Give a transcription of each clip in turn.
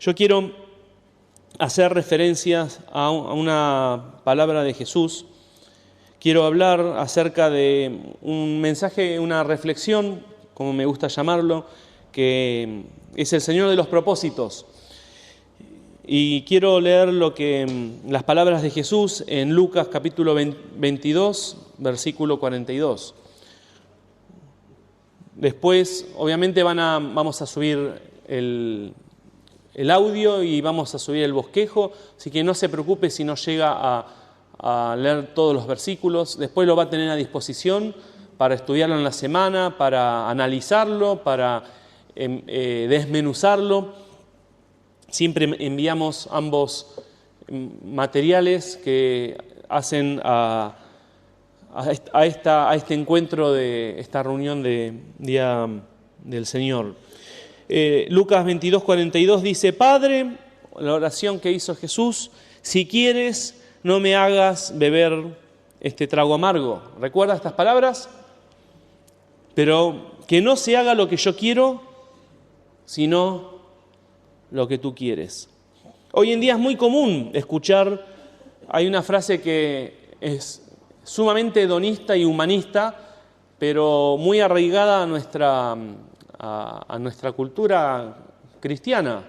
Yo quiero hacer referencias a una palabra de Jesús. Quiero hablar acerca de un mensaje, una reflexión, como me gusta llamarlo, que es el Señor de los propósitos. Y quiero leer las palabras de Jesús en Lucas capítulo 22, versículo 42. Después, obviamente, vamos a subir el audio y vamos a subir el bosquejo, así que no se preocupe si no llega a leer todos los versículos. Después lo va a tener a disposición para estudiarlo en la semana, para analizarlo, para desmenuzarlo. Siempre enviamos ambos materiales que hacen a este encuentro, de esta reunión de Día del Señor. Lucas 22, 42 dice: Padre, la oración que hizo Jesús, si quieres, no me hagas beber este trago amargo. ¿Recuerda estas palabras? Pero que no se haga lo que yo quiero, sino lo que tú quieres. Hoy en día es muy común escuchar, hay una frase que es sumamente hedonista y humanista, pero muy arraigada a nuestra cultura cristiana,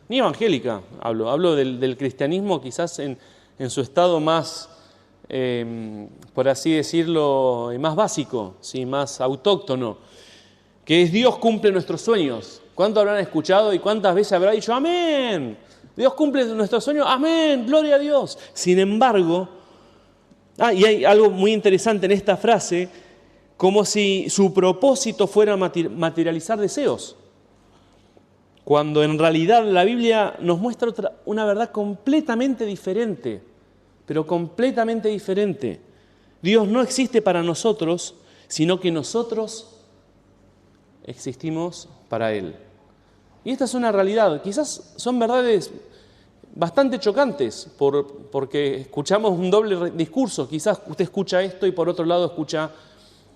ni evangélica, hablo del cristianismo quizás en su estado más, por así decirlo, más básico, ¿sí? Más autóctono, que es: Dios cumple nuestros sueños. ¿Cuánto habrán escuchado y cuántas veces habrá dicho amén? Dios cumple nuestros sueños, amén, gloria a Dios. Sin embargo, y hay algo muy interesante en esta frase, como si su propósito fuera materializar deseos, cuando en realidad la Biblia nos muestra una verdad completamente diferente, pero completamente diferente. Dios no existe para nosotros, sino que nosotros existimos para Él. Y esta es una realidad. Quizás son verdades bastante chocantes, porque escuchamos un doble discurso. Quizás usted escucha esto y por otro lado escucha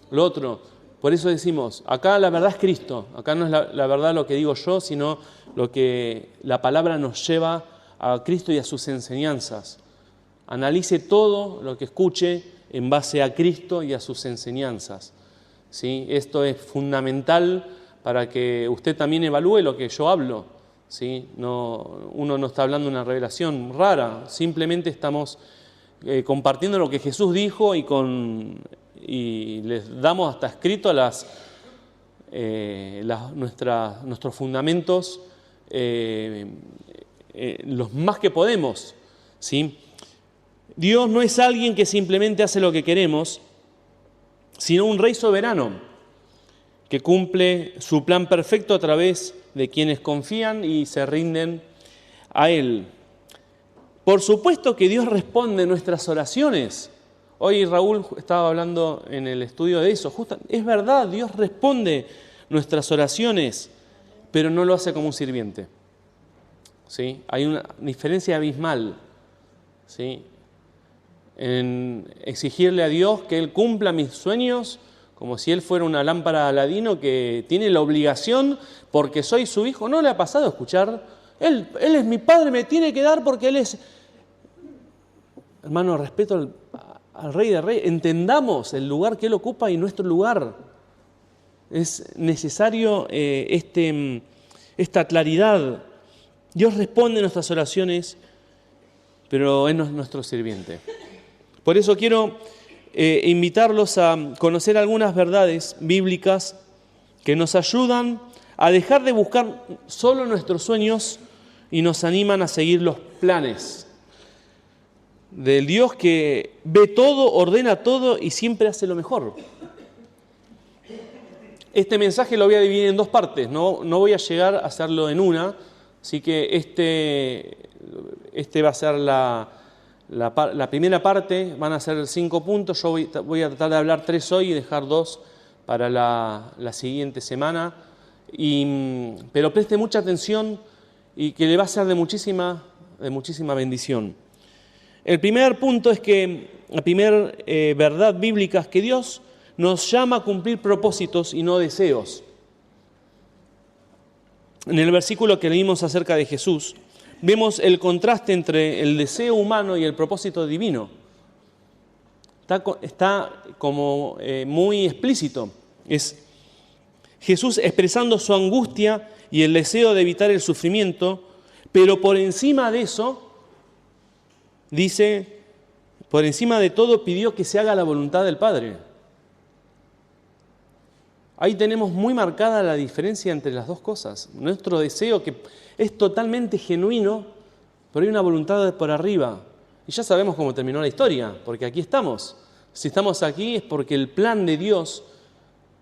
lo otro. Por eso decimos, acá la verdad es Cristo. Acá no es la verdad lo que digo yo, sino lo que la palabra nos lleva a Cristo y a sus enseñanzas. Analice todo lo que escuche en base a Cristo y a sus enseñanzas. ¿Sí? Esto es fundamental para que usted también evalúe lo que yo hablo. ¿Sí? Uno no está hablando de una revelación rara, simplemente estamos compartiendo lo que Jesús dijo y les damos hasta escrito nuestros fundamentos, los más que podemos. ¿Sí? Dios no es alguien que simplemente hace lo que queremos, sino un Rey soberano que cumple su plan perfecto a través de quienes confían y se rinden a Él. Por supuesto que Dios responde nuestras oraciones. Hoy Raúl estaba hablando en el estudio de eso. Es verdad, Dios responde nuestras oraciones, pero no lo hace como un sirviente. ¿Sí? Hay una diferencia abismal, ¿sí?, en exigirle a Dios que Él cumpla mis sueños como si Él fuera una lámpara de Aladino que tiene la obligación, porque soy su hijo. ¿No le ha pasado a escuchar? Él es mi padre, me tiene que dar porque Él es... Hermano, respeto al Rey de Reyes. Entendamos el lugar que Él ocupa y nuestro lugar. Es necesario esta claridad. Dios responde nuestras oraciones, pero Él no es nuestro sirviente. Por eso quiero invitarlos a conocer algunas verdades bíblicas que nos ayudan a dejar de buscar solo nuestros sueños y nos animan a seguir los planes del Dios que ve todo, ordena todo y siempre hace lo mejor. Este mensaje lo voy a dividir en dos partes, no voy a llegar a hacerlo en una, así que este va a ser la primera parte, van a ser 5 puntos. Yo voy a tratar de hablar 3 hoy y dejar 2 para la siguiente semana. Pero preste mucha atención y que le va a ser de muchísima bendición. El primer punto es que, la primera verdad bíblica es que Dios nos llama a cumplir propósitos y no deseos. En el versículo que leímos acerca de Jesús, vemos el contraste entre el deseo humano y el propósito divino. Está como muy explícito. Es Jesús expresando su angustia y el deseo de evitar el sufrimiento, pero por encima de eso, dice, por encima de todo pidió que se haga la voluntad del Padre. Ahí tenemos muy marcada la diferencia entre las dos cosas. Nuestro deseo que es totalmente genuino, pero hay una voluntad por arriba. Y ya sabemos cómo terminó la historia, porque aquí estamos. Si estamos aquí es porque el plan de Dios,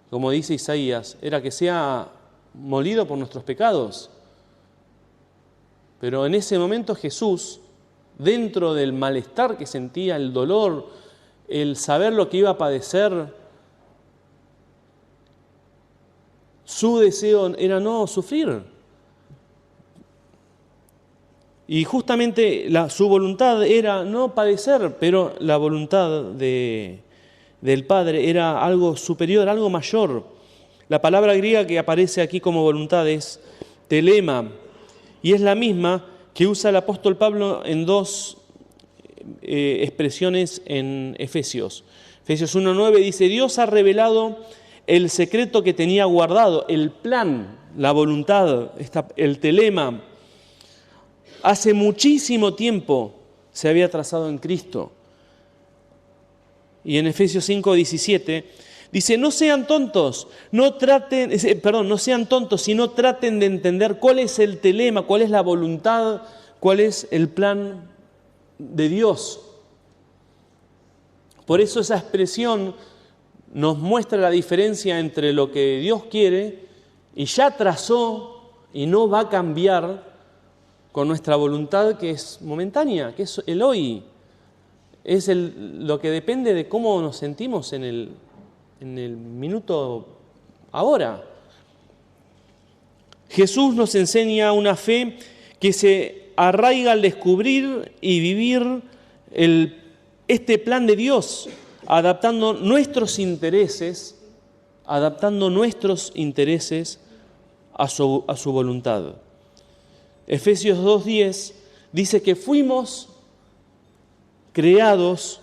como dice Isaías, era que sea molido por nuestros pecados. Pero en ese momento Jesús, dentro del malestar que sentía, el dolor, el saber lo que iba a padecer, su deseo era no sufrir. Y justamente su voluntad era no padecer, pero la voluntad del Padre era algo superior, algo mayor. La palabra griega que aparece aquí como voluntad es telema, y es la misma que usa el apóstol Pablo en dos expresiones en Efesios. Efesios 1:9 dice, Dios ha revelado el secreto que tenía guardado, el plan, la voluntad, el telema. Hace muchísimo tiempo se había trazado en Cristo. Y en Efesios 5:17 dice, no sean tontos, no sean tontos, sino traten de entender cuál es el telema, cuál es la voluntad, cuál es el plan de Dios. Por eso esa expresión nos muestra la diferencia entre lo que Dios quiere y ya trazó y no va a cambiar con nuestra voluntad que es momentánea, que es el hoy. Es lo que depende de cómo nos sentimos en el minuto ahora. Jesús nos enseña una fe que se arraiga al descubrir y vivir este plan de Dios, adaptando nuestros intereses a su voluntad. Efesios 2:10 dice que fuimos creados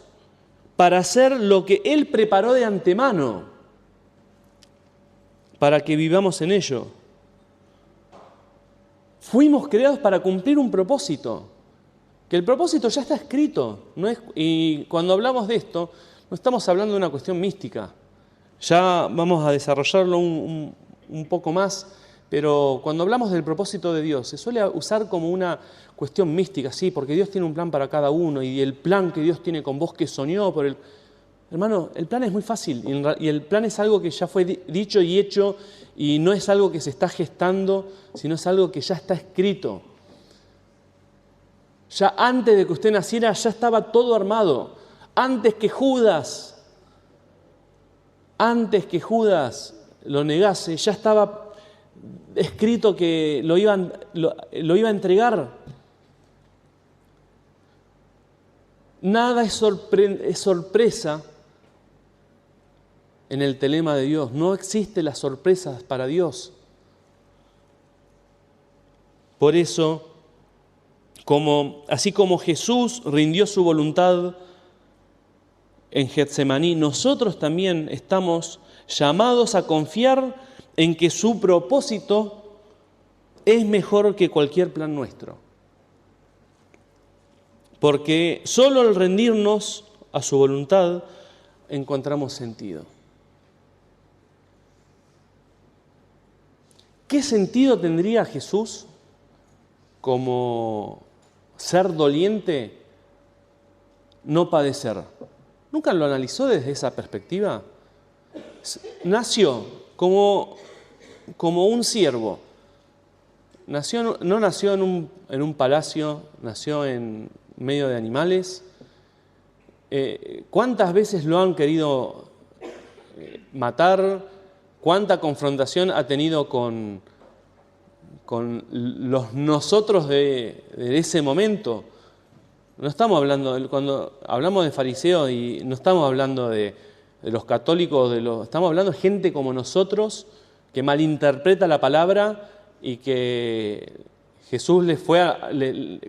para hacer lo que Él preparó de antemano, para que vivamos en ello. Fuimos creados para cumplir un propósito, que el propósito ya está escrito. Y cuando hablamos de esto, no estamos hablando de una cuestión mística. Ya vamos a desarrollarlo un poco más, pero cuando hablamos del propósito de Dios, se suele usar como una cuestión mística, sí, porque Dios tiene un plan para cada uno y el plan que Dios tiene con vos que soñó por el... Hermano, el plan es muy fácil y el plan es algo que ya fue dicho y hecho y no es algo que se está gestando, sino es algo que ya está escrito. Ya antes de que usted naciera ya estaba todo armado. Antes que Judas lo negase, ya estaba escrito que lo iba a entregar. Nada es sorpresa en el telema de Dios. No existen las sorpresas para Dios. Por eso, así como Jesús rindió su voluntad en Getsemaní, nosotros también estamos llamados a confiar en que su propósito es mejor que cualquier plan nuestro. Porque solo al rendirnos a su voluntad encontramos sentido. ¿Qué sentido tendría Jesús como ser doliente no padecer? ¿Nunca lo analizó desde esa perspectiva? Nació como un siervo. No nació en un palacio, nació en medio de animales. ¿Cuántas veces lo han querido matar? ¿Cuánta confrontación ha tenido con los nosotros de ese momento? No estamos hablando, cuando hablamos de fariseos, y no estamos hablando de los católicos, estamos hablando de gente como nosotros que malinterpreta la palabra y que Jesús les fue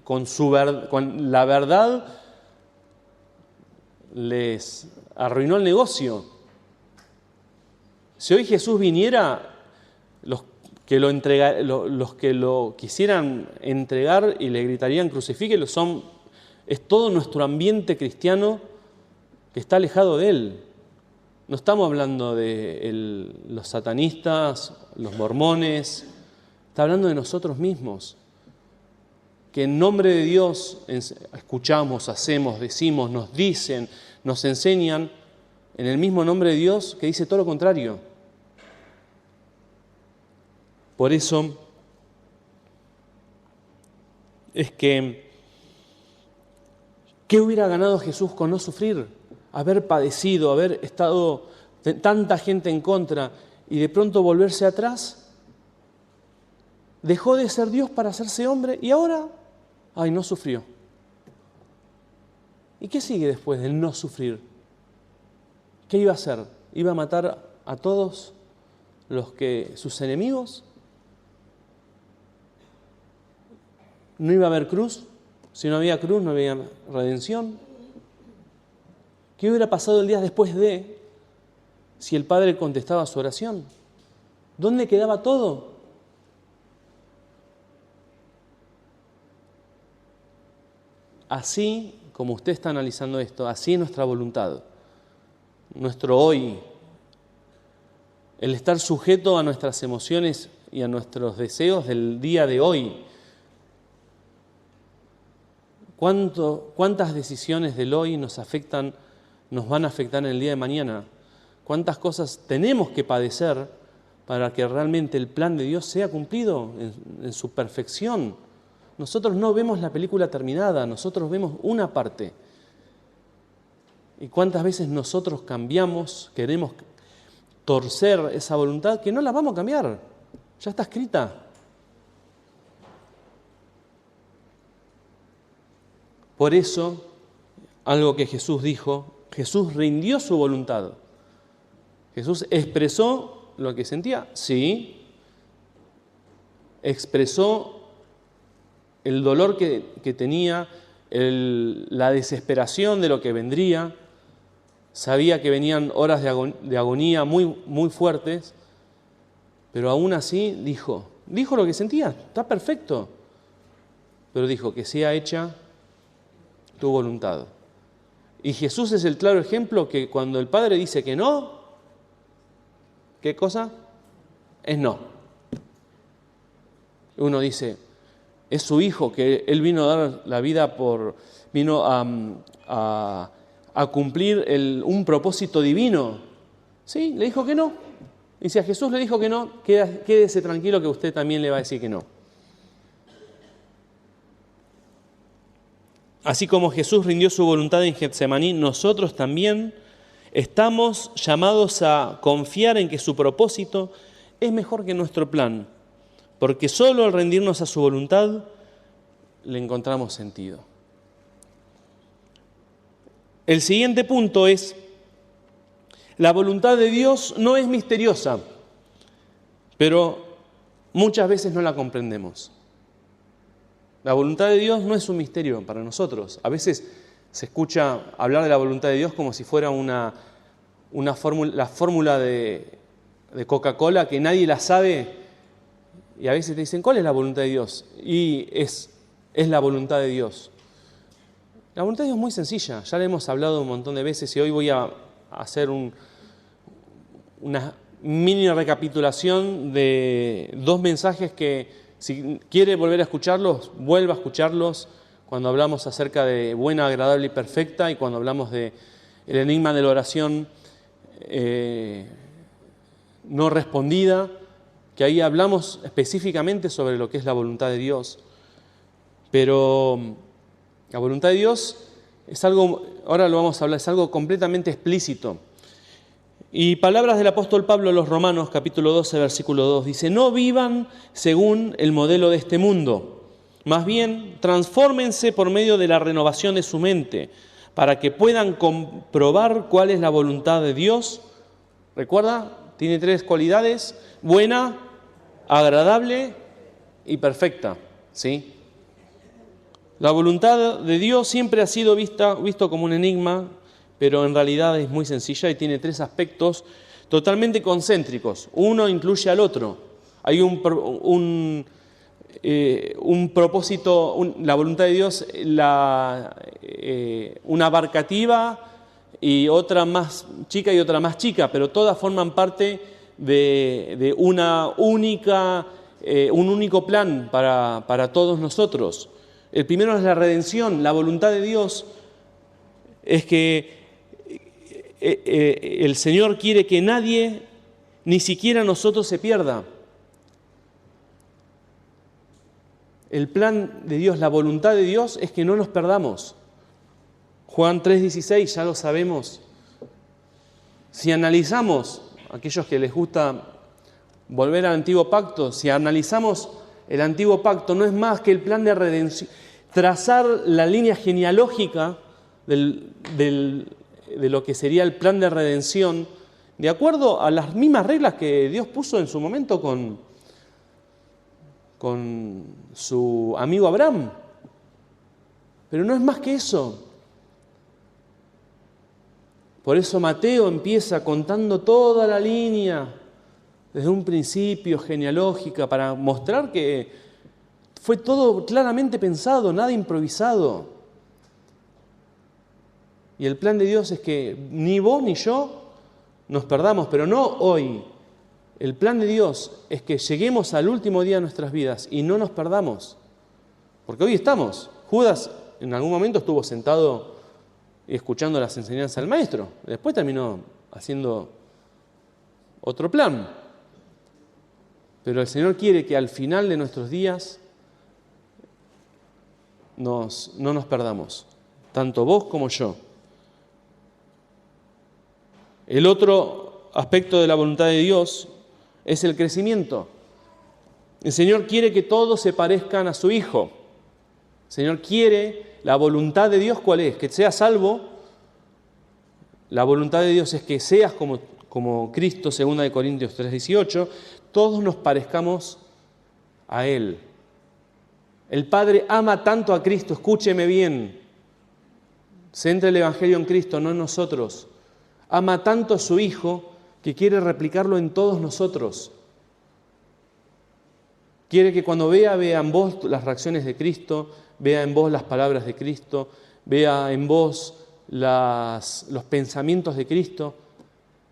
con la verdad les arruinó el negocio. Si hoy Jesús viniera, los que lo quisieran entregar y le gritarían crucifíquelo, es todo nuestro ambiente cristiano que está alejado de Él. No estamos hablando de los satanistas, los mormones, está hablando de nosotros mismos, que en nombre de Dios escuchamos, hacemos, decimos, nos dicen, nos enseñan, en el mismo nombre de Dios que dice todo lo contrario. Por eso es que, ¿qué hubiera ganado Jesús con no sufrir? Haber padecido, haber estado tanta gente en contra y de pronto volverse atrás. Dejó de ser Dios para hacerse hombre y ahora, no sufrió. ¿Y qué sigue después del no sufrir? ¿Qué iba a hacer? ¿Iba a matar a todos sus enemigos? ¿No iba a haber cruz? Si no había cruz, no había redención. ¿Qué hubiera pasado el día después si el Padre contestaba su oración? ¿Dónde quedaba todo? Así como usted está analizando esto, así es nuestra voluntad, nuestro hoy, el estar sujeto a nuestras emociones y a nuestros deseos del día de hoy. ¿Cuántas decisiones del hoy nos van a afectar en el día de mañana? ¿Cuántas cosas tenemos que padecer para que realmente el plan de Dios sea cumplido en su perfección? Nosotros no vemos la película terminada, nosotros vemos una parte. ¿Y cuántas veces nosotros cambiamos, queremos torcer esa voluntad que no la vamos a cambiar? Ya está escrita. Por eso, algo que Jesús dijo, Jesús rindió su voluntad. Jesús expresó lo que sentía, sí. Expresó el dolor que tenía, la desesperación de lo que vendría. Sabía que venían horas de agonía muy, muy fuertes, pero aún así dijo lo que sentía, está perfecto. Pero dijo que sea hecha tu voluntad. Y Jesús es el claro ejemplo que cuando el Padre dice que no, ¿qué cosa? Es no. Uno dice, es su Hijo, que Él vino a dar la vida vino a cumplir un propósito divino. Sí, le dijo que no. Y si a Jesús le dijo que no, quédese tranquilo que usted también le va a decir que no. Así como Jesús rindió su voluntad en Getsemaní, nosotros también estamos llamados a confiar en que su propósito es mejor que nuestro plan, porque solo al rendirnos a su voluntad le encontramos sentido. El siguiente punto es, la voluntad de Dios no es misteriosa, pero muchas veces no la comprendemos. La voluntad de Dios no es un misterio para nosotros. A veces se escucha hablar de la voluntad de Dios como si fuera la fórmula de Coca-Cola que nadie la sabe, y a veces te dicen, ¿cuál es la voluntad de Dios? Y es la voluntad de Dios. La voluntad de Dios es muy sencilla, ya le hemos hablado un montón de veces y hoy voy a hacer una mini recapitulación de 2 mensajes que, si quiere volver a escucharlos, vuelva a escucharlos, cuando hablamos acerca de buena, agradable y perfecta, y cuando hablamos del enigma de la oración no respondida, que ahí hablamos específicamente sobre lo que es la voluntad de Dios. Pero la voluntad de Dios es algo, ahora lo vamos a hablar, es algo completamente explícito. Y palabras del apóstol Pablo a los Romanos, capítulo 12, versículo 2, dice, no vivan según el modelo de este mundo, más bien transfórmense por medio de la renovación de su mente, para que puedan comprobar cuál es la voluntad de Dios. ¿Recuerda? Tiene 3 cualidades, buena, agradable y perfecta. ¿sí? La voluntad de Dios siempre ha sido visto como un enigma, pero en realidad es muy sencilla y tiene 3 aspectos totalmente concéntricos. Uno incluye al otro. Hay un propósito, la voluntad de Dios, una abarcativa y otra más chica y otra más chica, pero todas forman parte de una única, un único plan para todos nosotros. El primero es la redención. La voluntad de Dios es que el Señor quiere que nadie, ni siquiera nosotros, se pierda. El plan de Dios, la voluntad de Dios es que no nos perdamos. Juan 3:16, ya lo sabemos. Si analizamos, aquellos que les gusta volver al Antiguo Pacto, si analizamos el Antiguo Pacto, no es más que el plan de redención, trazar la línea genealógica de lo que sería el plan de redención, de acuerdo a las mismas reglas que Dios puso en su momento con su amigo Abraham. Pero no es más que eso. Por eso Mateo empieza contando toda la línea, desde un principio, genealógica, para mostrar que fue todo claramente pensado, nada improvisado. Y el plan de Dios es que ni vos ni yo nos perdamos, pero no hoy. El plan de Dios es que lleguemos al último día de nuestras vidas y no nos perdamos. Porque hoy estamos. Judas en algún momento estuvo sentado y escuchando las enseñanzas del Maestro. Después terminó haciendo otro plan. Pero el Señor quiere que al final de nuestros días no nos perdamos. Tanto vos como yo. El otro aspecto de la voluntad de Dios es el crecimiento. El Señor quiere que todos se parezcan a su Hijo. El Señor quiere, la voluntad de Dios, ¿cuál es? Que seas salvo. La voluntad de Dios es que seas como Cristo, 2 Corintios 3:18, todos nos parezcamos a Él. El Padre ama tanto a Cristo, escúcheme bien, centra el Evangelio en Cristo, no en nosotros. Ama tanto a su Hijo que quiere replicarlo en todos nosotros. Quiere que cuando vea en vos las reacciones de Cristo, vea en vos las palabras de Cristo, vea en vos los pensamientos de Cristo.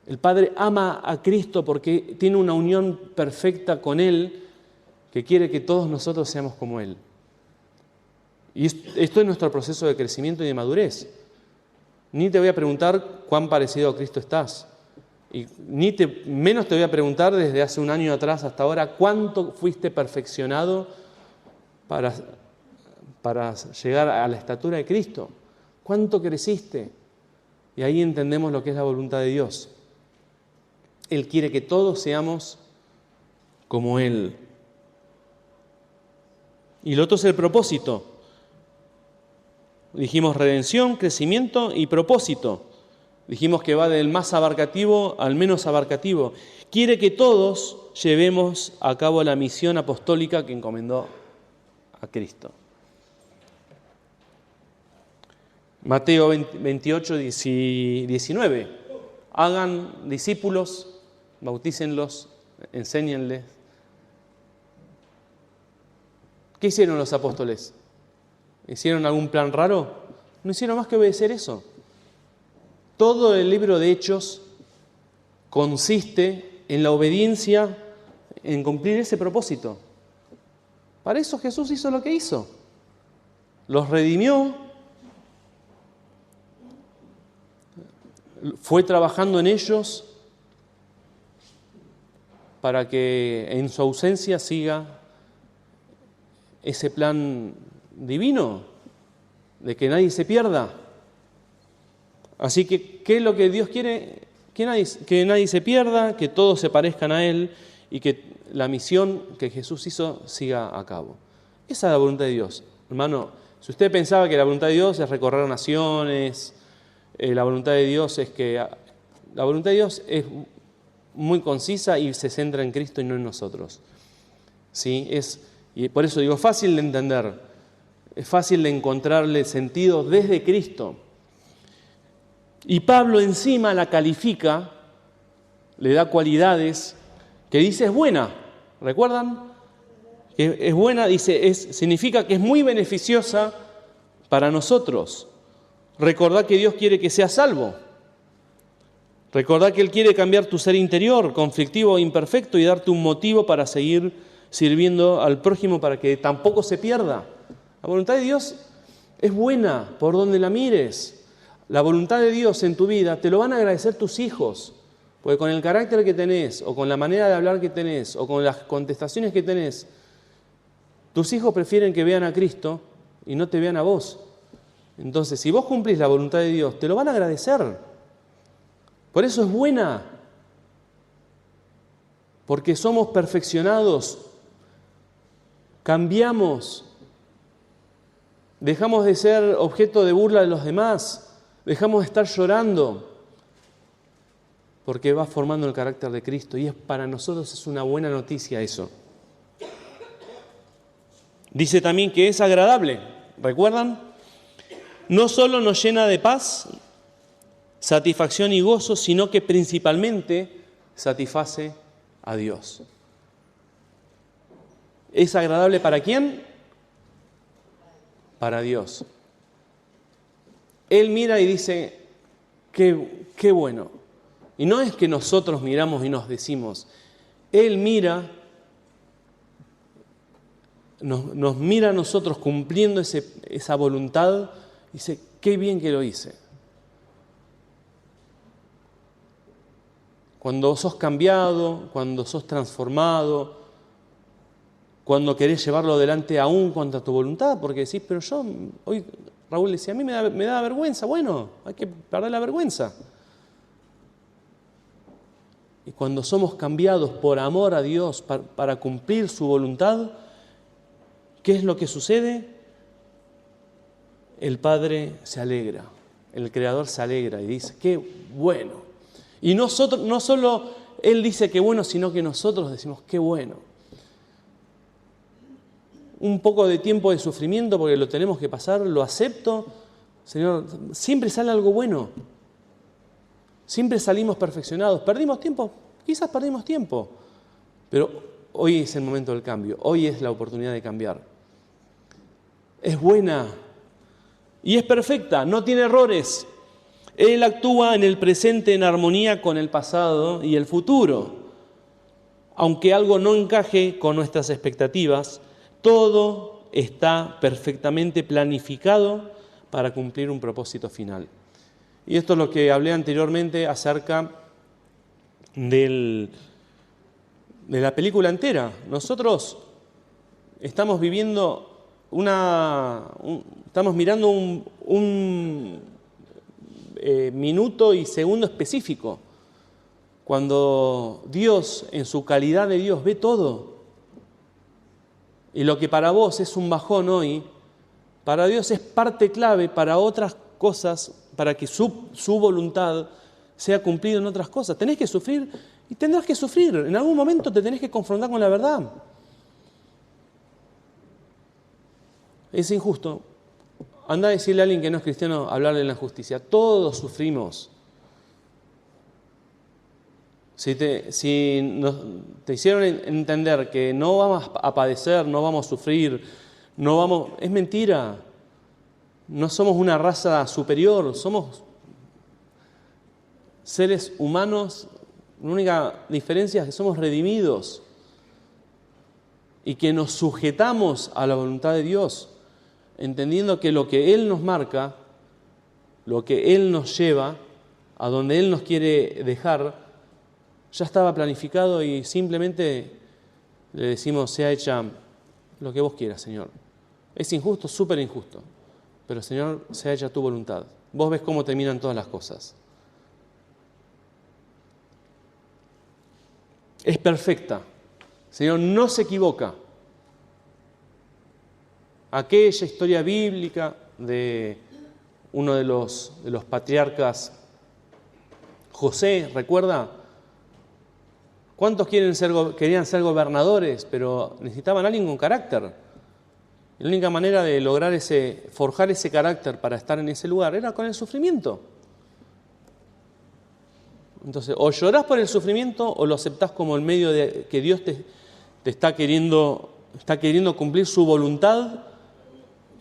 El Padre ama a Cristo porque tiene una unión perfecta con Él, que quiere que todos nosotros seamos como Él. Y esto es nuestro proceso de crecimiento y de madurez. Ni te voy a preguntar cuán parecido a Cristo estás. Y menos te voy a preguntar desde hace un año atrás hasta ahora cuánto fuiste perfeccionado para llegar a la estatura de Cristo. ¿Cuánto creciste? Y ahí entendemos lo que es la voluntad de Dios. Él quiere que todos seamos como Él. Y lo otro es el propósito. Dijimos redención, crecimiento y propósito. Dijimos que va del más abarcativo al menos abarcativo. Quiere que todos llevemos a cabo la misión apostólica que encomendó a Cristo. Mateo 28, 19. Hagan discípulos, bautícenlos, enséñenles. ¿Qué hicieron los apóstoles? ¿Hicieron algún plan raro? No hicieron más que obedecer eso. Todo el libro de Hechos consiste en la obediencia, en cumplir ese propósito. Para eso Jesús hizo lo que hizo. Los redimió, fue trabajando en ellos para que en su ausencia siga ese plan divino de que nadie se pierda. Así que, ¿qué es lo que Dios quiere? Que nadie se pierda, que todos se parezcan a Él y que la misión que Jesús hizo siga a cabo. Esa es la voluntad de Dios. Hermano, si usted pensaba que la voluntad de Dios es recorrer naciones, la voluntad de Dios es muy concisa y se centra en Cristo y no en nosotros. ¿Sí? Es Y por eso digo, fácil de entender, es fácil de encontrarle sentido desde Cristo. Y Pablo encima la califica, le da cualidades que dice es buena. ¿Recuerdan? Que es buena, dice, significa que es muy beneficiosa para nosotros. Recordá que Dios quiere que seas salvo. Recordá que Él quiere cambiar tu ser interior, conflictivo e imperfecto, y darte un motivo para seguir sirviendo al prójimo para que tampoco se pierda. La voluntad de Dios es buena por donde la mires. La voluntad de Dios en tu vida te lo van a agradecer tus hijos, porque con el carácter que tenés, o con la manera de hablar que tenés, o con las contestaciones que tenés, tus hijos prefieren que vean a Cristo y no te vean a vos. Entonces, si vos cumplís la voluntad de Dios, te lo van a agradecer. Por eso es buena, porque somos perfeccionados, cambiamos, dejamos de ser objeto de burla de los demás, dejamos de estar llorando, porque va formando el carácter de Cristo, y para nosotros es una buena noticia eso. Dice también que es agradable, ¿recuerdan? No solo nos llena de paz, satisfacción y gozo, sino que principalmente satisface a Dios. ¿Es agradable para quién? Para Dios. Él mira y dice, qué bueno. Y no es que nosotros miramos y nos decimos, Él mira, nos mira a nosotros cumpliendo esa voluntad, y dice, qué bien que lo hice. Cuando sos cambiado, cuando sos transformado, cuando querés llevarlo adelante aún contra tu voluntad, porque decís, pero yo, hoy Raúl decía, a mí me da vergüenza. Bueno, hay que perder la vergüenza. Y cuando somos cambiados por amor a Dios para cumplir su voluntad, ¿qué es lo que sucede? El Padre se alegra, el Creador se alegra y dice, qué bueno. Y no solo Él dice qué bueno, sino que nosotros decimos qué bueno. Un poco de tiempo de sufrimiento porque lo tenemos que pasar, lo acepto. Señor, siempre sale algo bueno. Siempre salimos perfeccionados. ¿Perdimos tiempo? Quizás perdimos tiempo. Pero hoy es el momento del cambio. Hoy es la oportunidad de cambiar. Es buena y es perfecta, no tiene errores. Él actúa en el presente en armonía con el pasado y el futuro. Aunque algo no encaje con nuestras expectativas, todo está perfectamente planificado para cumplir un propósito final. Y esto es lo que hablé anteriormente acerca de la película entera. Nosotros estamos viviendo estamos mirando un minuto y segundo específico, cuando Dios, en su calidad de Dios, ve todo. Y lo que para vos es un bajón hoy, para Dios es parte clave para otras cosas, para que su voluntad sea cumplida en otras cosas. Tenés que sufrir y tendrás que sufrir. En algún momento te tenés que confrontar con la verdad. Es injusto. Anda a decirle a alguien que no es cristiano, hablarle de la justicia. Todos sufrimos. Si te hicieron entender que no vamos a padecer, no vamos a sufrir, es mentira. No somos una raza superior, somos seres humanos. La única diferencia es que somos redimidos y que nos sujetamos a la voluntad de Dios, entendiendo que lo que Él nos marca, lo que Él nos lleva, a donde Él nos quiere dejar, ya estaba planificado y simplemente le decimos, sea hecha lo que vos quieras, Señor. Es injusto, súper injusto, pero Señor, sea hecha tu voluntad. Vos ves cómo terminan todas las cosas. Es perfecta. Señor no se equivoca. Aquella historia bíblica de uno de los patriarcas, José, ¿recuerda? ¿Cuántos querían ser gobernadores, pero necesitaban a alguien con carácter? La única manera de lograr forjar ese carácter para estar en ese lugar era con el sufrimiento. Entonces, o llorás por el sufrimiento o lo aceptás como el medio de que Dios te está queriendo cumplir su voluntad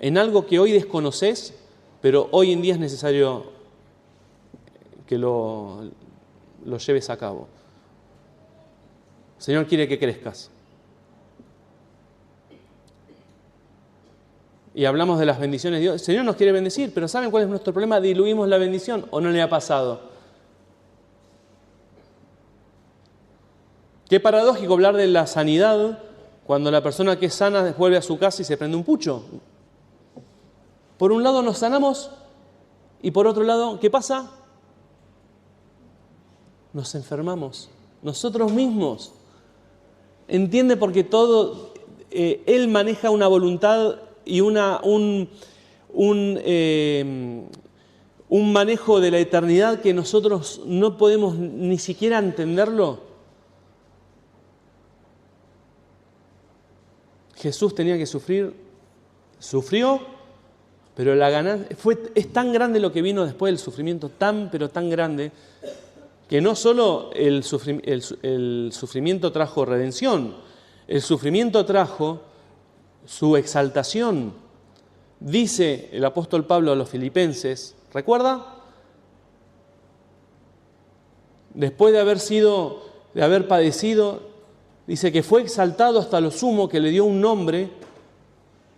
en algo que hoy desconoces, pero hoy en día es necesario que lo lleves a cabo. El Señor quiere que crezcas. Y hablamos de las bendiciones de Dios. El Señor nos quiere bendecir, pero ¿saben cuál es nuestro problema? Diluimos la bendición, ¿o no le ha pasado? Qué paradójico hablar de la sanidad cuando la persona que es sana vuelve a su casa y se prende un pucho. Por un lado nos sanamos y por otro lado, ¿qué pasa? Nos enfermamos, nosotros mismos. ¿Entiende? Porque todo, Él maneja una voluntad y un manejo de la eternidad que nosotros no podemos ni siquiera entenderlo. Jesús tenía que sufrir, sufrió, pero la ganancia es tan grande lo que vino después del sufrimiento, pero tan grande, que no solo el sufrimiento trajo redención, el sufrimiento trajo su exaltación. Dice el apóstol Pablo a los filipenses, ¿recuerda? Después de haber padecido, dice que fue exaltado hasta lo sumo, que le dio un nombre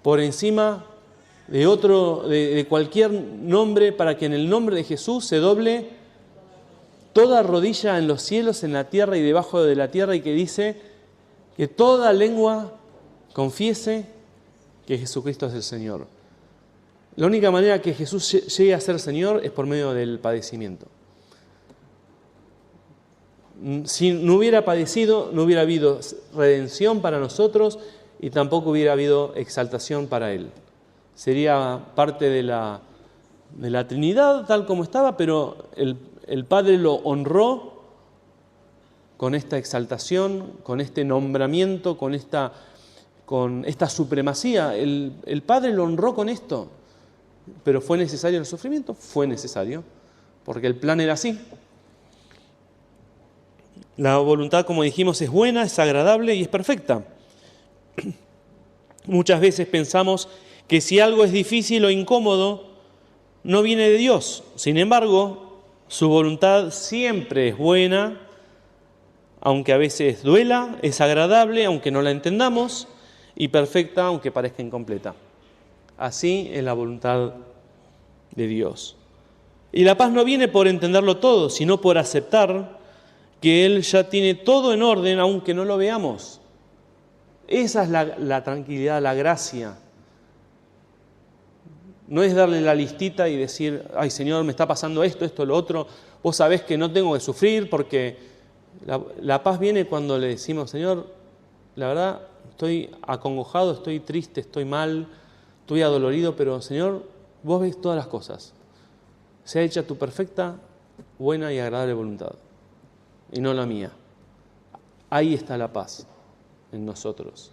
por encima de cualquier nombre, para que en el nombre de Jesús se doble toda rodilla en los cielos, en la tierra y debajo de la tierra, y que dice que toda lengua confiese que Jesucristo es el Señor. La única manera que Jesús llegue a ser Señor es por medio del padecimiento. Si no hubiera padecido, no hubiera habido redención para nosotros y tampoco hubiera habido exaltación para Él. Sería parte de la Trinidad tal como estaba, pero el Padre lo honró con esta exaltación, con este nombramiento, con esta supremacía. El Padre lo honró con esto. ¿Pero fue necesario el sufrimiento? Fue necesario, porque el plan era así. La voluntad, como dijimos, es buena, es agradable y es perfecta. Muchas veces pensamos que si algo es difícil o incómodo, no viene de Dios. Sin embargo, su voluntad siempre es buena, aunque a veces duela, es agradable, aunque no la entendamos, y perfecta, aunque parezca incompleta. Así es la voluntad de Dios. Y la paz no viene por entenderlo todo, sino por aceptar que Él ya tiene todo en orden, aunque no lo veamos. Esa es la tranquilidad, la gracia. No es darle la listita y decir, ay Señor, me está pasando esto, lo otro. Vos sabés que no tengo que sufrir, porque la paz viene cuando le decimos, Señor, la verdad, estoy acongojado, estoy triste, estoy mal, estoy adolorido, pero Señor, vos ves todas las cosas. Sea hecha tu perfecta, buena y agradable voluntad, y no la mía. Ahí está la paz en nosotros.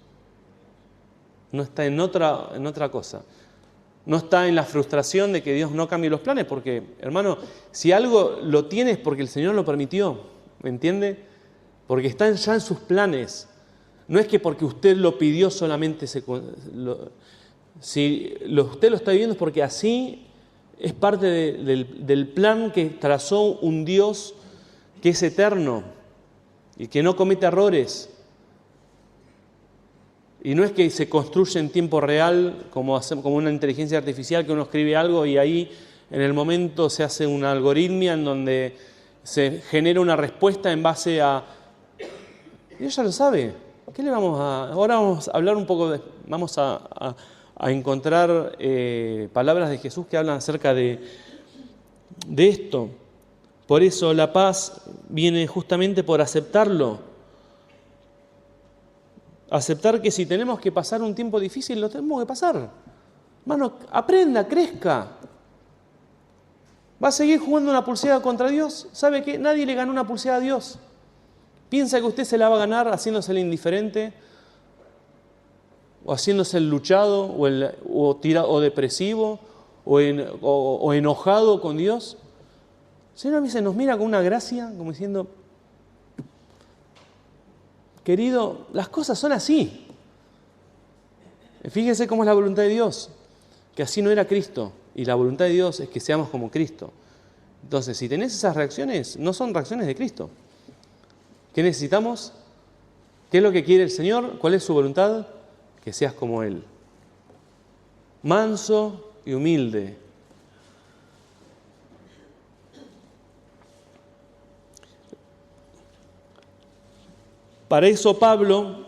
No está en otra cosa. No está en la frustración de que Dios no cambie los planes, porque, hermano, si algo lo tiene es porque el Señor lo permitió, ¿me entiende? Porque está ya en sus planes. No es que porque usted lo pidió solamente si usted lo está viviendo es porque así es parte del plan que trazó un Dios que es eterno y que no comete errores. Y no es que se construye en tiempo real como una inteligencia artificial, que uno escribe algo y ahí en el momento se hace una algoritmia en donde se genera una respuesta en base a... Dios ya lo sabe. ¿Qué le ahora vamos a hablar un poco vamos a encontrar palabras de Jesús que hablan acerca de esto. Por eso la paz viene justamente por aceptarlo. Aceptar que si tenemos que pasar un tiempo difícil, lo tenemos que pasar. Hermano, aprenda, crezca. ¿Va a seguir jugando una pulseada contra Dios? ¿Sabe qué? Nadie le ganó una pulseada a Dios. ¿Piensa que usted se la va a ganar haciéndose el indiferente? ¿O haciéndose el luchado? ¿O depresivo? ¿O enojado con Dios? El Señor a veces nos mira con una gracia, como diciendo, querido, las cosas son así. Fíjese cómo es la voluntad de Dios, que así no era Cristo, y la voluntad de Dios es que seamos como Cristo. Entonces, si tenés esas reacciones, no son reacciones de Cristo. ¿Qué necesitamos? ¿Qué es lo que quiere el Señor? ¿Cuál es su voluntad? Que seas como Él. Manso y humilde. Para eso Pablo,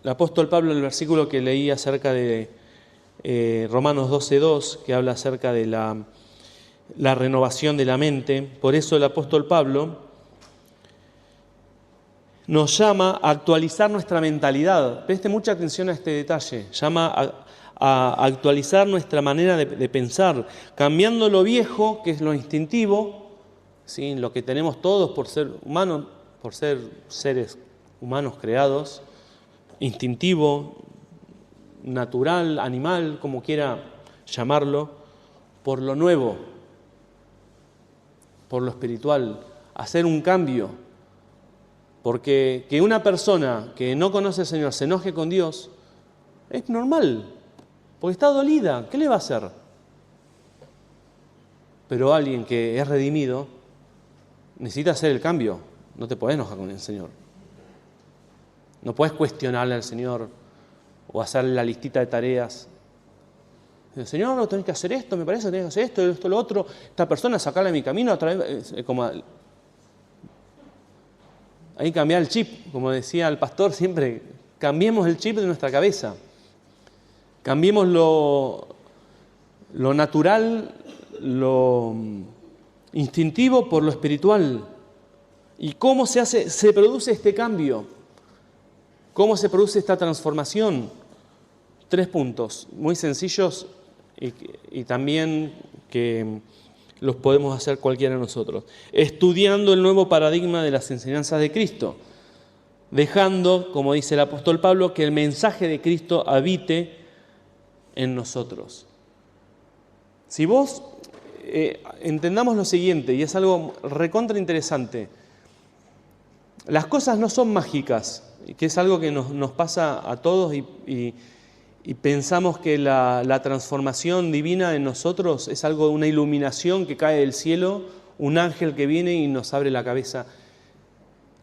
el apóstol Pablo, en el versículo que leí acerca de Romanos 12:2, que habla acerca de la renovación de la mente, por eso el apóstol Pablo nos llama a actualizar nuestra mentalidad. Preste mucha atención a este detalle. Llama a actualizar nuestra manera de pensar, cambiando lo viejo, que es lo instintivo, ¿sí? Lo que tenemos todos por ser humanos, por ser seres humanos creados, instintivo, natural, animal, como quiera llamarlo, por lo nuevo, por lo espiritual, hacer un cambio. Porque que una persona que no conoce al Señor se enoje con Dios es normal, porque está dolida. ¿Qué le va a hacer? Pero alguien que es redimido necesita hacer el cambio. No te podés enojar con el Señor. No podés cuestionarle al Señor o hacerle la listita de tareas. El Señor, no tenés que hacer esto, me parece que tenés que hacer esto, lo otro. Esta persona, sacarla de mi camino, otra vez, como... Hay que cambiar el chip, como decía el pastor siempre, cambiemos el chip de nuestra cabeza. Cambiemos lo natural, lo instintivo por lo espiritual. ¿Y cómo se produce este cambio? ¿Cómo se produce esta transformación? 3 puntos, muy sencillos y también que los podemos hacer cualquiera de nosotros. Estudiando el nuevo paradigma de las enseñanzas de Cristo, dejando, como dice el apóstol Pablo, que el mensaje de Cristo habite en nosotros. Si vos entendamos lo siguiente, y es algo recontra interesante, las cosas no son mágicas, que es algo que nos pasa a todos y pensamos que la transformación divina en nosotros es algo, una iluminación que cae del cielo, un ángel que viene y nos abre la cabeza.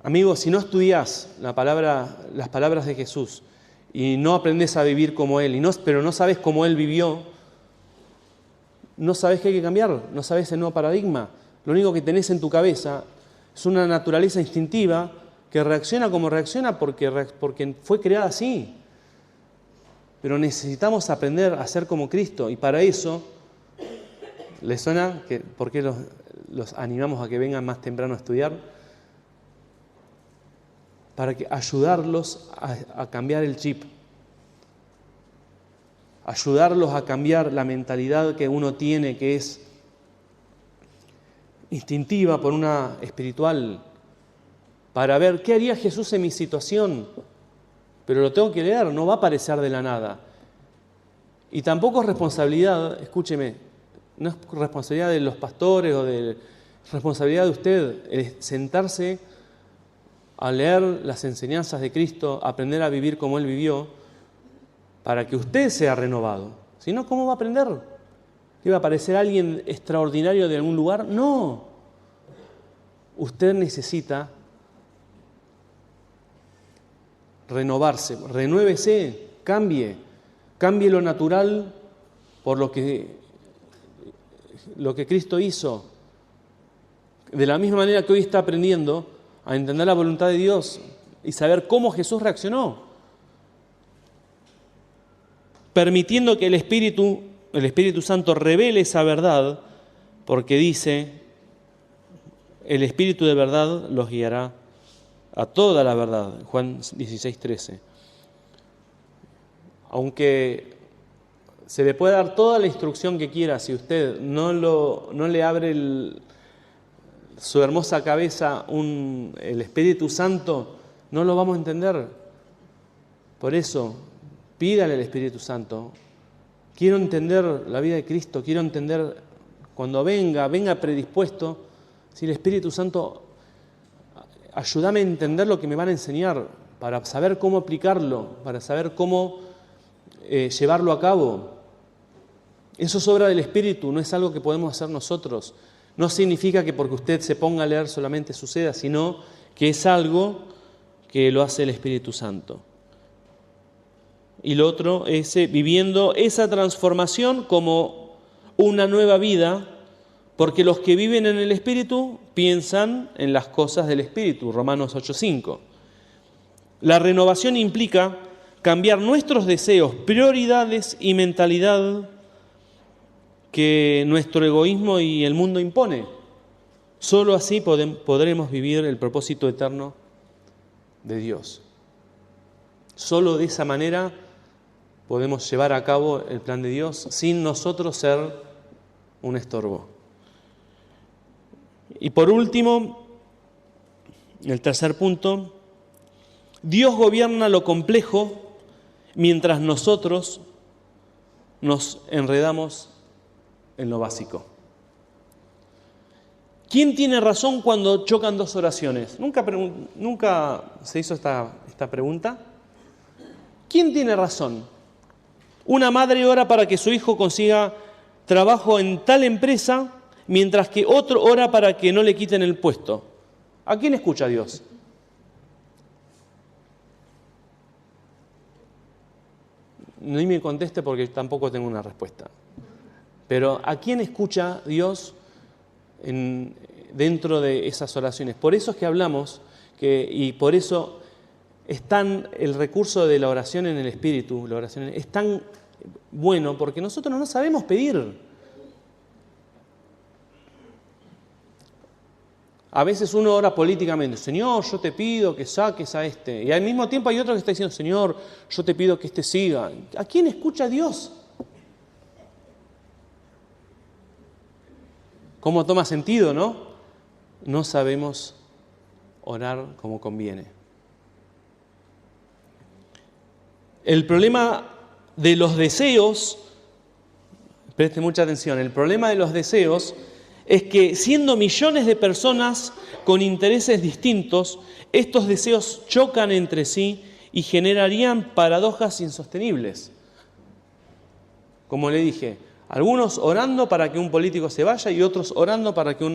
Amigos, si no estudiás las palabras de Jesús y no aprendés a vivir como Él, pero no sabes cómo Él vivió, no sabes que hay que cambiar, no sabes el nuevo paradigma. Lo único que tenés en tu cabeza es una naturaleza instintiva que reacciona como reacciona porque fue creada así. Pero necesitamos aprender a ser como Cristo y para eso, ¿les suena por qué los animamos a que vengan más temprano a estudiar? Para ayudarlos a cambiar el chip, ayudarlos a cambiar la mentalidad que uno tiene, que es instintiva por una espiritual, para ver qué haría Jesús en mi situación. Pero lo tengo que leer, no va a aparecer de la nada. Y tampoco es responsabilidad, escúcheme, no es responsabilidad de los pastores o de responsabilidad de usted, es sentarse a leer las enseñanzas de Cristo, aprender a vivir como Él vivió, para que usted sea renovado. Si no, ¿cómo va a aprender? ¿Que va a aparecer alguien extraordinario de algún lugar? No. Usted necesita renovarse, renuévese, cambie lo natural por lo que Cristo hizo. De la misma manera que hoy está aprendiendo a entender la voluntad de Dios y saber cómo Jesús reaccionó, permitiendo que el Espíritu Santo revele esa verdad, porque dice, el Espíritu de verdad los guiará a toda la verdad, Juan 16:13. Aunque se le puede dar toda la instrucción que quiera, si usted no le abre su hermosa cabeza el Espíritu Santo, no lo vamos a entender. Por eso, pídale al Espíritu Santo. Quiero entender la vida de Cristo, quiero entender cuando venga predispuesto. Si el Espíritu Santo, ayúdame a entender lo que me van a enseñar, para saber cómo aplicarlo, para saber cómo llevarlo a cabo. Eso es obra del Espíritu, no es algo que podemos hacer nosotros. No significa que porque usted se ponga a leer solamente suceda, sino que es algo que lo hace el Espíritu Santo. Y lo otro es viviendo esa transformación como una nueva vida, porque los que viven en el Espíritu piensan en las cosas del Espíritu, Romanos 8:5. La renovación implica cambiar nuestros deseos, prioridades y mentalidad que nuestro egoísmo y el mundo impone. Solo así podremos vivir el propósito eterno de Dios. Solo de esa manera podemos llevar a cabo el plan de Dios sin nosotros ser un estorbo. Y por último, el tercer punto, Dios gobierna lo complejo mientras nosotros nos enredamos en lo básico. ¿Quién tiene razón cuando chocan dos oraciones? ¿Nunca se hizo esta pregunta? ¿Quién tiene razón? Una madre ora para que su hijo consiga trabajo en tal empresa, mientras que otro ora para que no le quiten el puesto. ¿A quién escucha Dios? Ni me conteste porque tampoco tengo una respuesta. Pero ¿a quién escucha Dios dentro de esas oraciones? Por eso es que hablamos, y por eso el recurso de la oración en el Espíritu, la oración es tan bueno, porque nosotros no sabemos pedir. A veces uno ora políticamente, Señor, yo te pido que saques a este. Y al mismo tiempo hay otro que está diciendo, Señor, yo te pido que este siga. ¿A quién escucha Dios? ¿Cómo toma sentido, no? No sabemos orar como conviene. El problema de los deseos, preste mucha atención, el problema de los deseos es que siendo millones de personas con intereses distintos, estos deseos chocan entre sí y generarían paradojas insostenibles. Como le dije, algunos orando para que un político se vaya y otros orando para que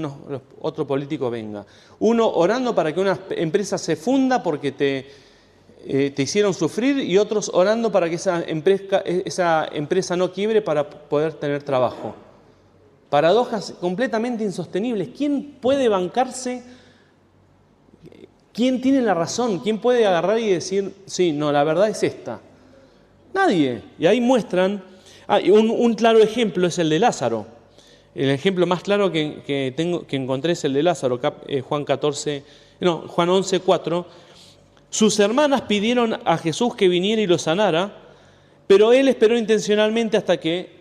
otro político venga. Uno orando para que una empresa se funda porque te hicieron sufrir y otros orando para que esa empresa no quiebre para poder tener trabajo. Paradojas completamente insostenibles. ¿Quién puede bancarse? ¿Quién tiene la razón? ¿Quién puede agarrar y decir, sí, no, la verdad es esta? Nadie. Y ahí muestran, un claro ejemplo es el de Lázaro. El ejemplo más claro que encontré es el de Lázaro, Juan 11:4. Sus hermanas pidieron a Jesús que viniera y lo sanara, pero él esperó intencionalmente hasta que,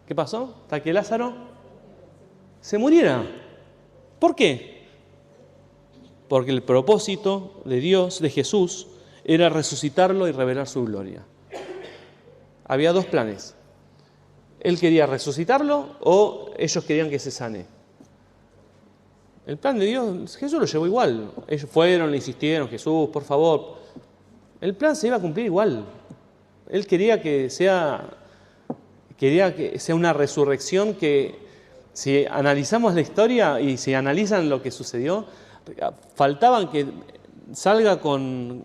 ¿qué pasó? Hasta que Lázaro se muriera. ¿Por qué? Porque el propósito de Dios, de Jesús, era resucitarlo y revelar su gloria. Había dos planes. Él quería resucitarlo o ellos querían que se sane. El plan de Dios, Jesús lo llevó igual. Ellos fueron, le insistieron, Jesús, por favor. El plan se iba a cumplir igual. Él quería que sea una resurrección que, si analizamos la historia y si analizan lo que sucedió, faltaban que salga con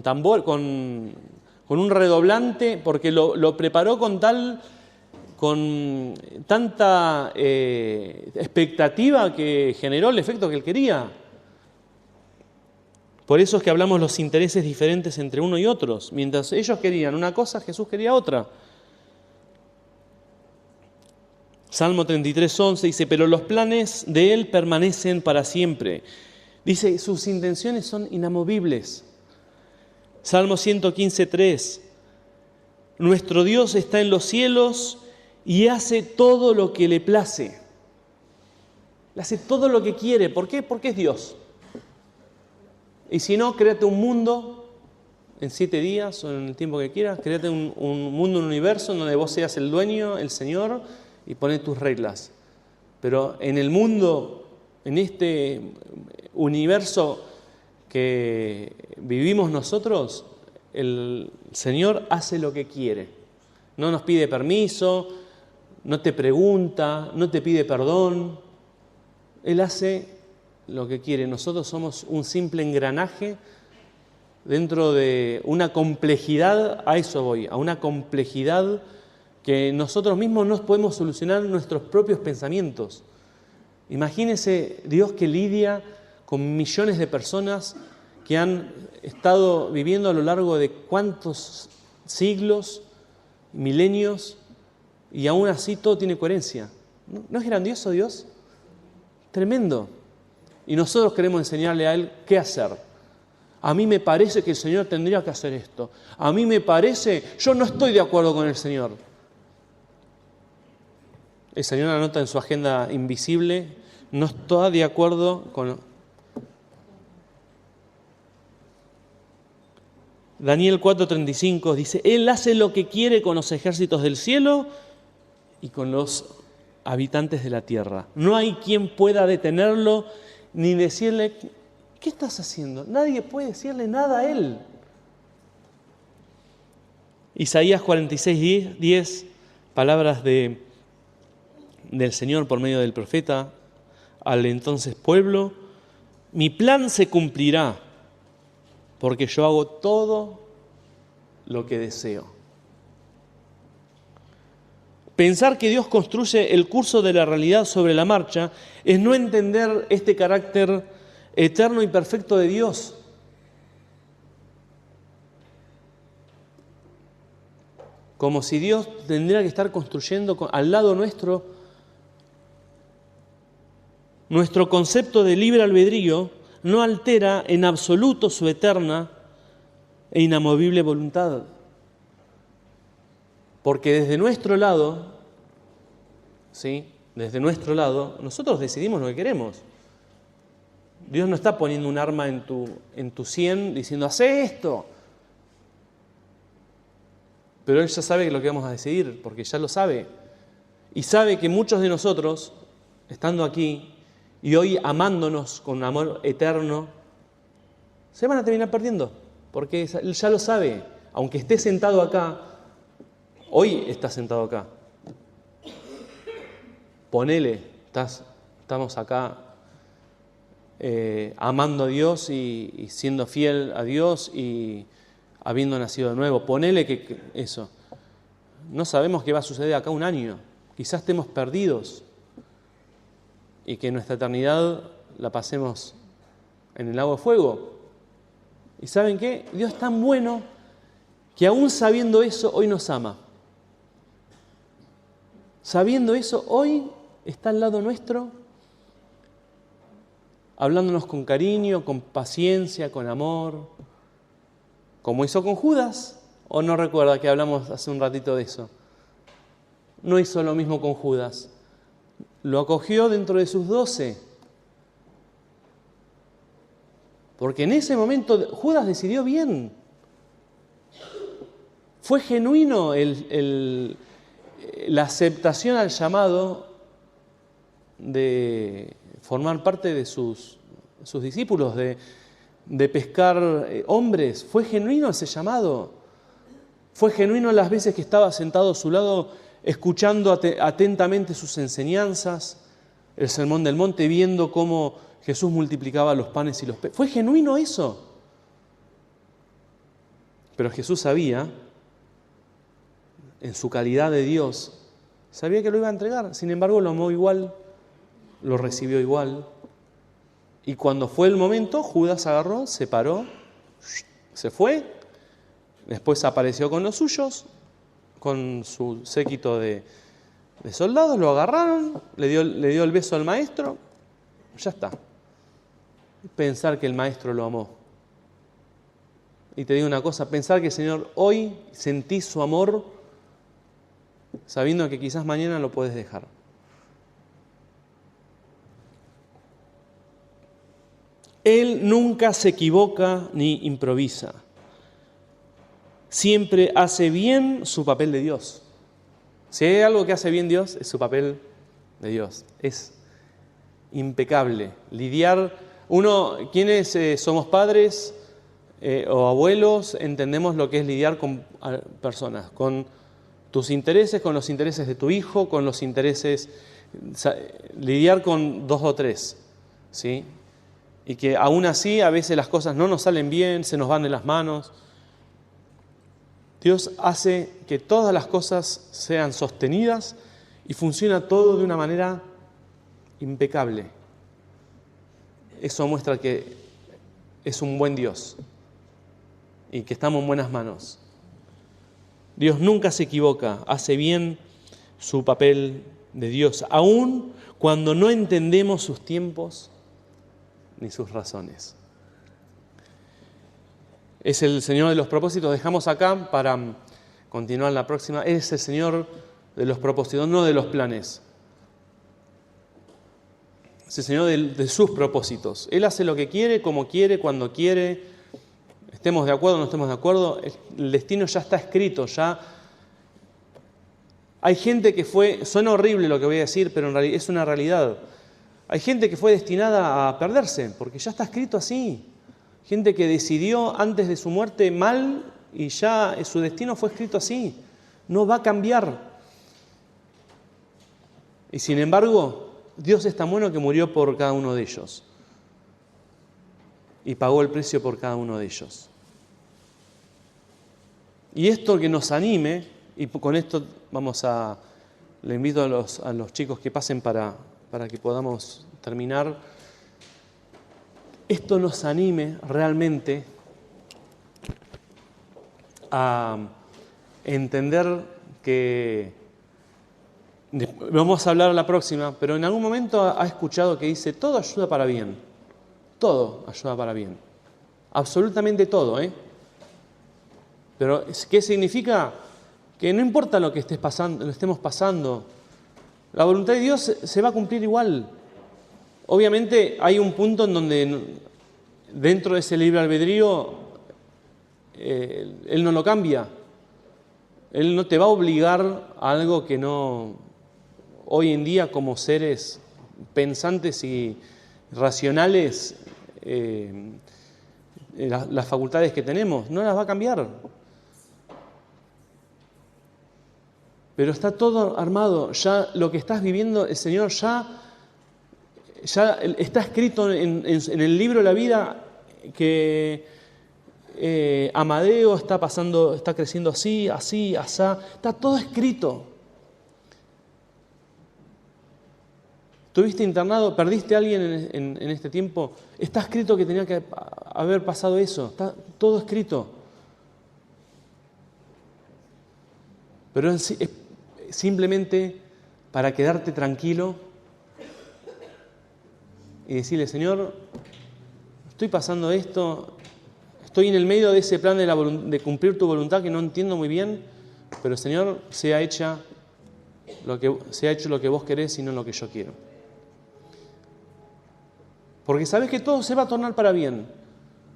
tambor, con un redoblante, porque lo preparó con tanta expectativa que generó el efecto que él quería. Por eso es que hablamos los intereses diferentes entre uno y otros. Mientras ellos querían una cosa, Jesús quería otra. Salmo 33:11 dice, pero los planes de Él permanecen para siempre. Dice, sus intenciones son inamovibles. Salmo 115:3, nuestro Dios está en los cielos y hace todo lo que le place. Él hace todo lo que quiere. ¿Por qué? Porque es Dios. Y si no, créate un mundo en 7 días o en el tiempo que quieras. Créate un mundo, un universo donde vos seas el dueño, el Señor, y poné tus reglas. Pero en el mundo, en este universo que vivimos nosotros, el Señor hace lo que quiere. No nos pide permiso, no te pregunta, no te pide perdón. Él hace lo que quiere. Nosotros somos un simple engranaje dentro de una complejidad, a eso voy, a una complejidad que nosotros mismos no podemos solucionar nuestros propios pensamientos. Imagínese Dios que lidia con millones de personas que han estado viviendo a lo largo de cuántos siglos, milenios, y aún así todo tiene coherencia. ¿No es grandioso Dios? Tremendo. Y nosotros queremos enseñarle a Él qué hacer. A mí me parece que el Señor tendría que hacer esto. A mí me parece, yo no estoy de acuerdo con el Señor. El Señor anota en su agenda invisible, no está de acuerdo con... Daniel 4:35 dice, Él hace lo que quiere con los ejércitos del cielo y con los habitantes de la tierra. No hay quien pueda detenerlo ni decirle, ¿qué estás haciendo? Nadie puede decirle nada a Él. Isaías 46:10, palabras del Señor por medio del profeta al entonces pueblo, mi plan se cumplirá porque yo hago todo lo que deseo. Pensar que Dios construye el curso de la realidad sobre la marcha es no entender este carácter eterno y perfecto de Dios. Como si Dios tendría que estar construyendo al lado nuestro. Nuestro concepto de libre albedrío no altera en absoluto su eterna e inamovible voluntad. Porque desde nuestro lado, ¿sí? Desde nuestro lado, nosotros decidimos lo que queremos. Dios no está poniendo un arma en tu sien diciendo, ¡hacé esto! Pero Él ya sabe lo que vamos a decidir, porque ya lo sabe. Y sabe que muchos de nosotros, estando aquí, y hoy amándonos con un amor eterno, se van a terminar perdiendo, porque Él ya lo sabe. Aunque esté sentado acá, hoy está sentado acá. Ponele, estamos acá amando a Dios y siendo fiel a Dios y habiendo nacido de nuevo. Ponele que eso. No sabemos qué va a suceder acá un año. Quizás estemos perdidos y que nuestra eternidad la pasemos en el lago de fuego. ¿Y saben qué? Dios es tan bueno que aún sabiendo eso, hoy nos ama. Sabiendo eso, hoy está al lado nuestro, hablándonos con cariño, con paciencia, con amor, como hizo con Judas. ¿O no recuerda que hablamos hace un ratito de eso? No hizo lo mismo con Judas. Lo acogió dentro de sus 12. Porque en ese momento Judas decidió bien. Fue genuino la aceptación al llamado de formar parte de sus discípulos, de pescar hombres. Fue genuino ese llamado. Fue genuino las veces que estaba sentado a su lado, escuchando atentamente sus enseñanzas, el Sermón del Monte, viendo cómo Jesús multiplicaba los panes y los peces. Fue genuino eso. Pero Jesús sabía, en su calidad de Dios, sabía que lo iba a entregar. Sin embargo, lo amó igual, lo recibió igual. Y cuando fue el momento, Judas agarró, se paró, se fue. Después apareció con los suyos, con su séquito de soldados, lo agarraron, le dio el beso al maestro, ya está. Pensar que el maestro lo amó. Y te digo una cosa, pensar que el Señor hoy sentís su amor, sabiendo que quizás mañana lo puedes dejar. Él nunca se equivoca ni improvisa. Siempre hace bien su papel de Dios. Si hay algo que hace bien Dios, es su papel de Dios. Es impecable. Quienes somos padres o abuelos, entendemos lo que es lidiar con personas, con tus intereses, con los intereses de tu hijo, con los intereses, lidiar con 2 o 3, ¿sí? Y que aún así a veces las cosas no nos salen bien, se nos van de las manos. Dios hace que todas las cosas sean sostenidas y funciona todo de una manera impecable. Eso muestra que es un buen Dios y que estamos en buenas manos. Dios nunca se equivoca, hace bien su papel de Dios, aun cuando no entendemos sus tiempos ni sus razones. Es el Señor de los propósitos. Dejamos acá para continuar la próxima. Es el Señor de los propósitos, no de los planes. Es el Señor de sus propósitos. Él hace lo que quiere, como quiere, cuando quiere. Estemos de acuerdo o no estemos de acuerdo, el destino ya está escrito. Ya hay gente que suena horrible lo que voy a decir, pero en realidad es una realidad. Hay gente que fue destinada a perderse, porque ya está escrito así. Gente que decidió antes de su muerte mal y ya su destino fue escrito así. No va a cambiar. Y sin embargo, Dios es tan bueno que murió por cada uno de ellos. Y pagó el precio por cada uno de ellos. Y esto que nos anime, y con esto le invito a los chicos que pasen para que podamos terminar. Esto nos anime realmente a entender que, vamos a hablar a la próxima, pero en algún momento ha escuchado que dice, todo ayuda para bien, todo ayuda para bien, absolutamente todo, Pero ¿qué significa? Que no importa lo que estemos pasando, la voluntad de Dios se va a cumplir igual. Obviamente hay un punto en donde dentro de ese libre albedrío Él no lo cambia. Él no te va a obligar a algo que no, hoy en día como seres pensantes y racionales, las facultades que tenemos, no las va a cambiar. Pero está todo armado, ya lo que estás viviendo, el Señor ya está escrito en el libro de la vida que Amadeo está creciendo así, asá, está todo escrito. Estuviste internado, perdiste a alguien en este tiempo, está escrito que tenía que haber pasado eso, está todo escrito. Pero es simplemente para quedarte tranquilo y decirle, Señor, estoy pasando esto, estoy en el medio de ese plan de cumplir tu voluntad que no entiendo muy bien, pero Señor, sea hecho lo que vos querés y no lo que yo quiero. Porque sabés que todo se va a tornar para bien.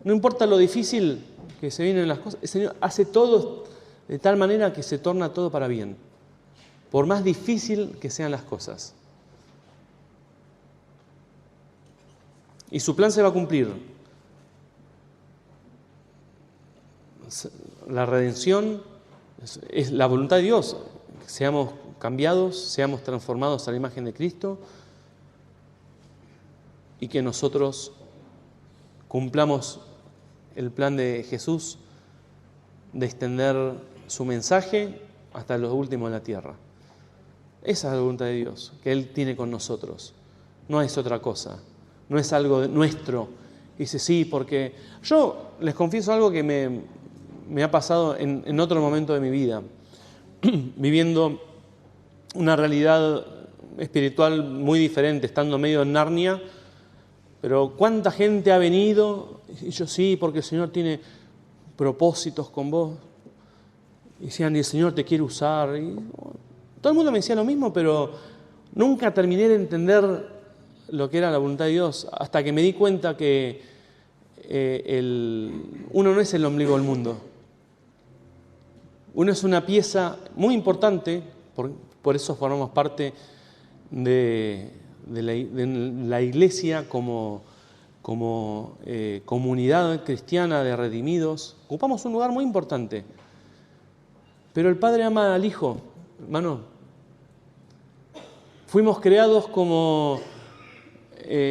No importa lo difícil que se vienen las cosas, el Señor hace todo de tal manera que se torna todo para bien. Por más difícil que sean las cosas. Y su plan se va a cumplir. La redención es la voluntad de Dios. Que seamos cambiados, seamos transformados a la imagen de Cristo y que nosotros cumplamos el plan de Jesús de extender su mensaje hasta los últimos de la tierra. Esa es la voluntad de Dios, que Él tiene con nosotros. No es otra cosa, no es algo nuestro. Dice, sí, porque yo les confieso algo que me ha pasado en otro momento de mi vida, viviendo una realidad espiritual muy diferente, estando medio en Narnia, pero cuánta gente ha venido, y yo sí, porque el Señor tiene propósitos con vos. Y decían, y el Señor te quiere usar. Y todo el mundo me decía lo mismo, pero nunca terminé de entender lo que era la voluntad de Dios, hasta que me di cuenta que uno no es el ombligo del mundo. Uno es una pieza muy importante, por eso formamos parte de la iglesia como comunidad cristiana de redimidos. Ocupamos un lugar muy importante. Pero el Padre ama al Hijo, hermano. Fuimos creados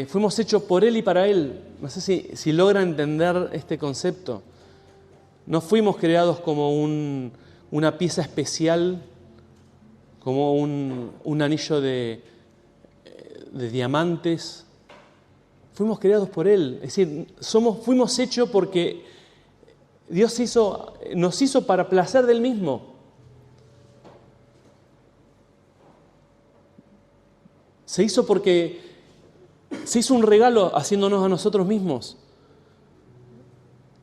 fuimos hechos por Él y para Él. No sé si logra entender este concepto. No fuimos creados como una pieza especial, como un anillo de diamantes. Fuimos creados por Él. Es decir, fuimos hechos porque Dios nos hizo para placer del mismo. Se hizo porque se hizo un regalo haciéndonos a nosotros mismos.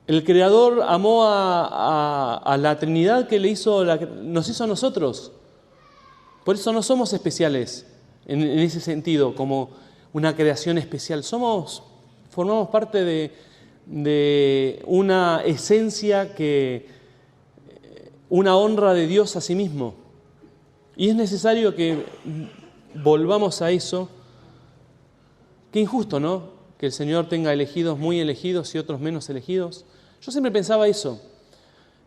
El Creador amó a la Trinidad que nos hizo a nosotros. Por eso no somos especiales en ese sentido, como una creación especial. Formamos parte de una esencia una honra de Dios a sí mismo. Y es necesario que volvamos a eso. Qué injusto, ¿no? Que el Señor tenga elegidos muy elegidos y otros menos elegidos. Yo siempre pensaba eso.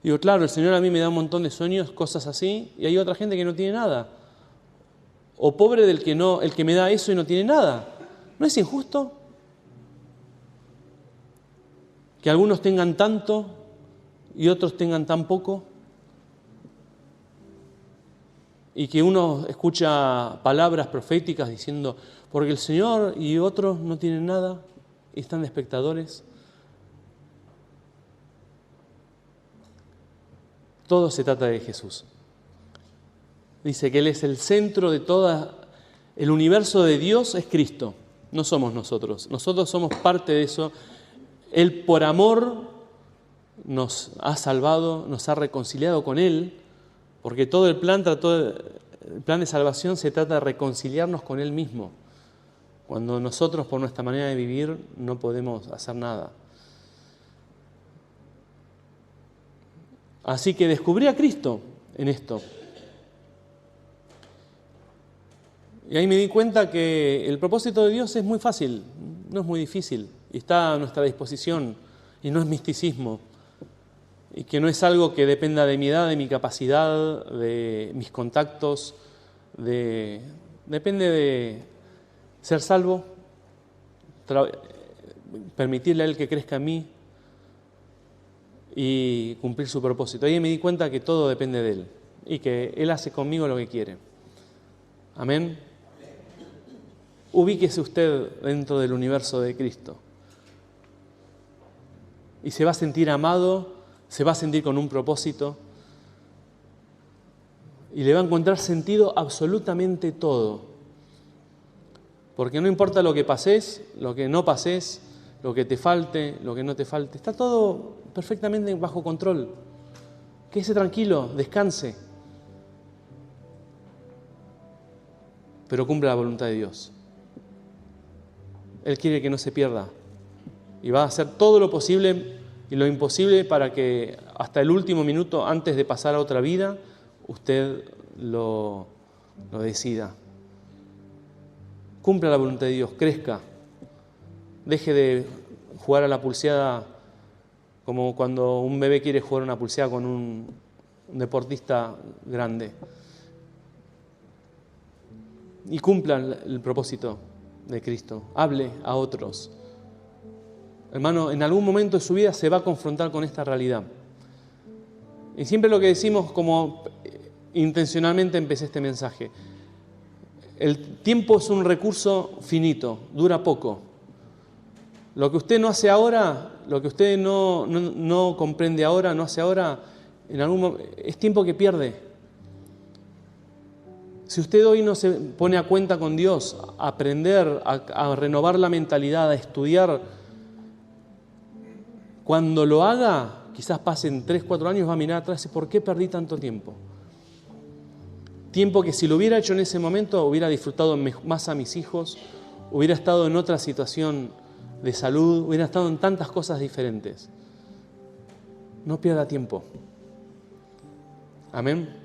Digo, claro, el Señor a mí me da un montón de sueños, cosas así, y hay otra gente que no tiene nada. O pobre el que me da eso y no tiene nada. ¿No es injusto? Que algunos tengan tanto y otros tengan tan poco. Y que uno escucha palabras proféticas diciendo, porque el Señor y otros no tienen nada y están de espectadores. Todo se trata de Jesús. Dice que Él es el centro de el universo de Dios es Cristo, no somos nosotros. Nosotros somos parte de eso. Él por amor nos ha salvado, nos ha reconciliado con Él, porque todo el plan de salvación se trata de reconciliarnos con Él mismo. Cuando nosotros, por nuestra manera de vivir, no podemos hacer nada. Así que descubrí a Cristo en esto. Y ahí me di cuenta que el propósito de Dios es muy fácil, no es muy difícil, y está a nuestra disposición, y no es misticismo. Y que no es algo que dependa de mi edad, de mi capacidad, de mis contactos, depende de ser salvo, permitirle a Él que crezca en mí y cumplir su propósito. Ahí me di cuenta que todo depende de Él y que Él hace conmigo lo que quiere. Amén. Ubíquese usted dentro del universo de Cristo y se va a sentir amado, se va a sentir con un propósito y le va a encontrar sentido absolutamente todo. Porque no importa lo que pases, lo que no pases, lo que te falte, lo que no te falte, está todo perfectamente bajo control. Quédese tranquilo, descanse. Pero cumpla la voluntad de Dios. Él quiere que no se pierda y va a hacer todo lo posible y lo imposible para que hasta el último minuto antes de pasar a otra vida usted lo decida. Cumpla la voluntad de Dios, crezca, deje de jugar a la pulseada como cuando un bebé quiere jugar una pulseada con un deportista grande. Y cumpla el propósito de Cristo, hable a otros. Hermano, en algún momento de su vida se va a confrontar con esta realidad. Y siempre lo que decimos, como intencionalmente empecé este mensaje, el tiempo es un recurso finito, dura poco. Lo que usted no hace ahora, lo que usted no comprende ahora, no hace ahora, es tiempo que pierde. Si usted hoy no se pone a cuenta con Dios, a aprender, a renovar la mentalidad, a estudiar, cuando lo haga, quizás pasen 3, 4 años, va a mirar atrás y ¿por qué perdí tanto tiempo? Tiempo que si lo hubiera hecho en ese momento, hubiera disfrutado más a mis hijos, hubiera estado en otra situación de salud, hubiera estado en tantas cosas diferentes. No pierda tiempo. Amén.